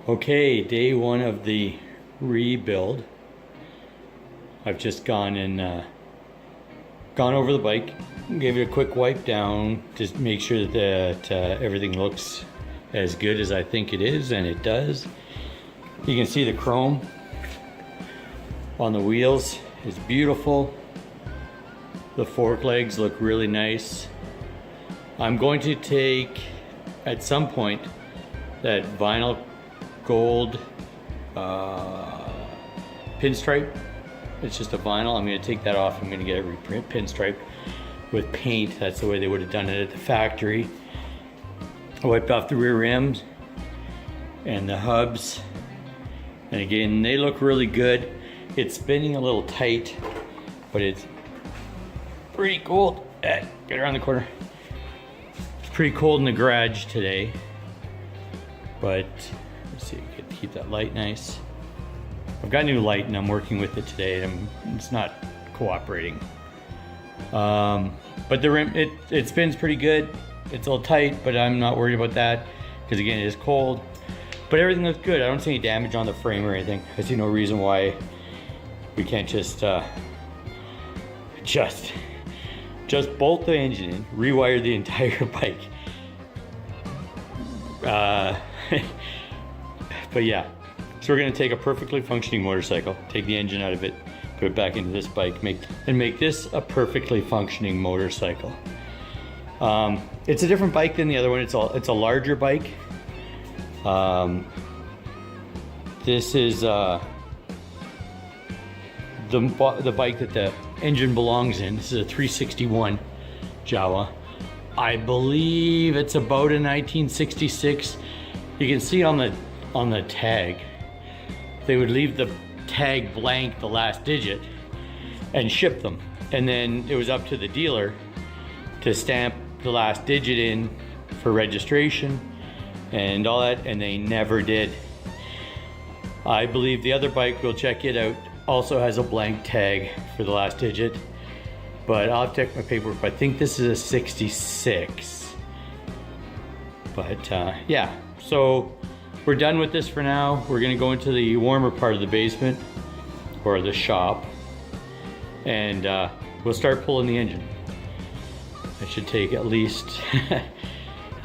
Okay, day one of the rebuild. I've just gone over the bike, gave it a quick wipe down, just make sure that everything looks as good as I think it is, and it does. You can see the chrome on the wheels is beautiful. The fork legs look really nice. I'm going to take, at some point, that vinyl gold pinstripe. It's just a vinyl. I'm going to take that off. I'm going to get it reprint pinstripe with paint. That's the way they would have done it at the factory. I wiped off the rear rims and the hubs, and again, they look really good. It's spinning a little tight, but it's pretty cold. Get around the corner. It's pretty cold in the garage today, but let's see, I can keep that light nice. I've got a new light and I'm working with it today, and it's not cooperating. But the rim, it spins pretty good. It's a little tight, but I'm not worried about that because again, it is cold. But everything looks good. I don't see any damage on the frame or anything. I see no reason why we can't just bolt the engine in, rewire the entire bike. But yeah, so we're gonna take a perfectly functioning motorcycle, take the engine out of it, put it back into this bike, make this a perfectly functioning motorcycle. It's a different bike than the other one. It's a larger bike. This is the bike that the engine belongs in. This is a 361 Jawa. I believe it's about a 1966. You can see on the tag, they would leave the tag blank, the last digit, and ship them. And then it was up to the dealer to stamp the last digit in for registration and all that, and they never did. I believe the other bike, we'll check it out, also has a blank tag for the last digit, but I'll check my paperwork. I think this is a 66. But yeah, so we're done with this for now. We're gonna go into the warmer part of the basement, or the shop, and we'll start pulling the engine. It should take at least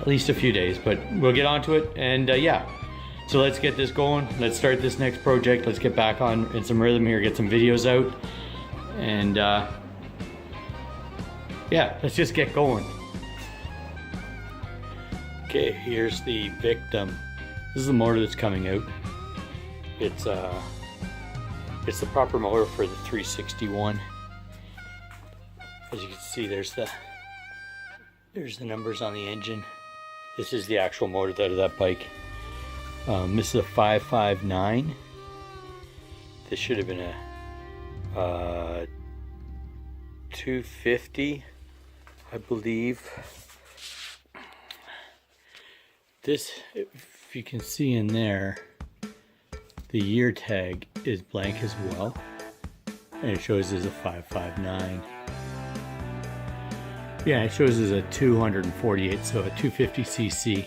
a few days, but we'll get onto it, and yeah. So let's get this going. Let's start this next project. Let's get back on in some rhythm here, get some videos out, and yeah, let's just get going. Okay, here's the victim. This is the motor that's coming out. It's the proper motor for the 361. As you can see, there's the numbers on the engine. This is the actual motor out of that bike. This is a 559. This should have been a 250, I believe. This, if you can see in there, the year tag is blank as well, and it shows as a 559. Yeah, it shows as a 248, so a 250cc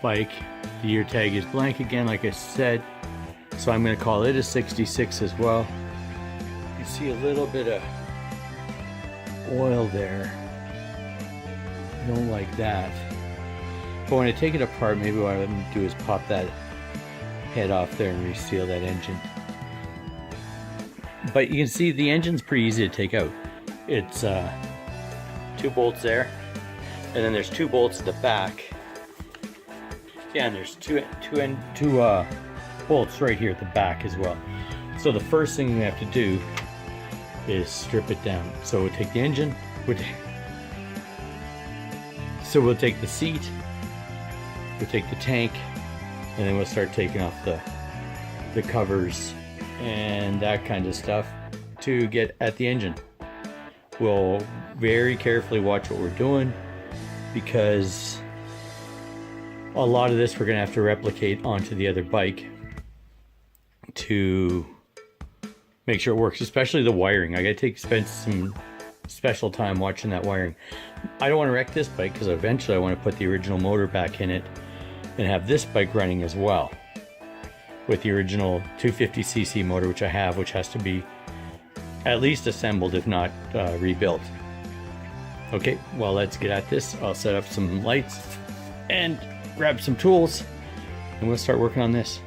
bike. The year tag is blank again, like I said, so I'm going to call it a 66 as well. You see a little bit of oil there. I don't like that. But when I take it apart, maybe what I'm going to do is pop that head off there and reseal that engine. But you can see the engine's pretty easy to take out. It's 2 bolts there, and then there's 2 bolts at the back. Yeah, and there's two bolts right here at the back as well. So the first thing we have to do is strip it down. So we'll take the engine, we'll take the seat, we'll take the tank, and then we'll start taking off the covers and that kind of stuff to get at the engine. We'll very carefully watch what we're doing, because a lot of this we're going to have to replicate onto the other bike to make sure it works, especially the wiring. I got to spend some special time watching that wiring. I don't want to wreck this bike because eventually I want to put the original motor back in it and have this bike running as well. with the original 250cc motor, which I have, which has to be at least assembled, if not rebuilt. Okay, well, let's get at this. I'll set up some lights and grab some tools, and we'll start working on this.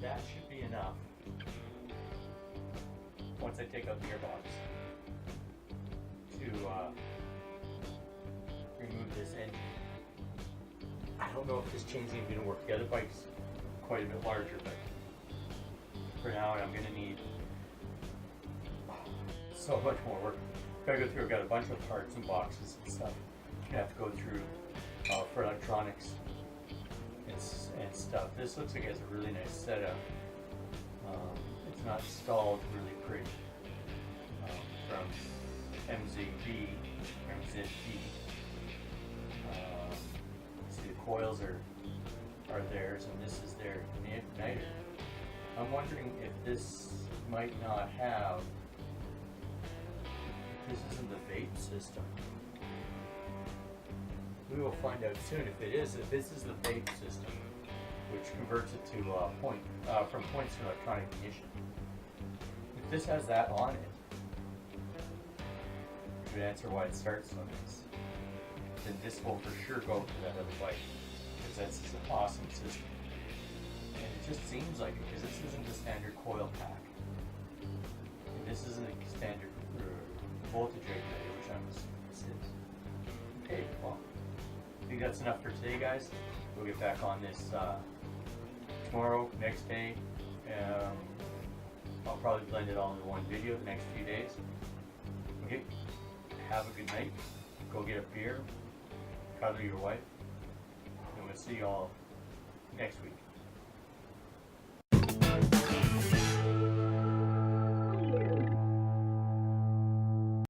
That should be enough once I take out the gearbox to remove this engine. I don't know if this chain's even going to work. The other bike's quite a bit larger, but for now I'm going to need so much more work. Gotta go through, I've got a bunch of parts and boxes and stuff you have to go through for electronics and stuff. This looks like it has a really nice setup. It's not stalled, really pretty. From MZB. See, the coils are theirs, and this is their igniter. I'm wondering if this might not have. This isn't the vape system. We will find out soon if it is. If this is the vape system, which converts it to from points to electronic ignition. If this has that on it, it would answer why it starts on this. Then this will for sure go to that other bike, because that's an awesome system. And it just seems like it, because this isn't the standard coil pack. And this isn't a standard voltage regulator, which I'm assuming this is. Okay, well, I think that's enough for today, guys. We'll get back on this tomorrow, next day. I'll probably blend it all into one video the next few days. Okay, have a good night. Go get a beer, cuddle your wife, and we'll see you all next week.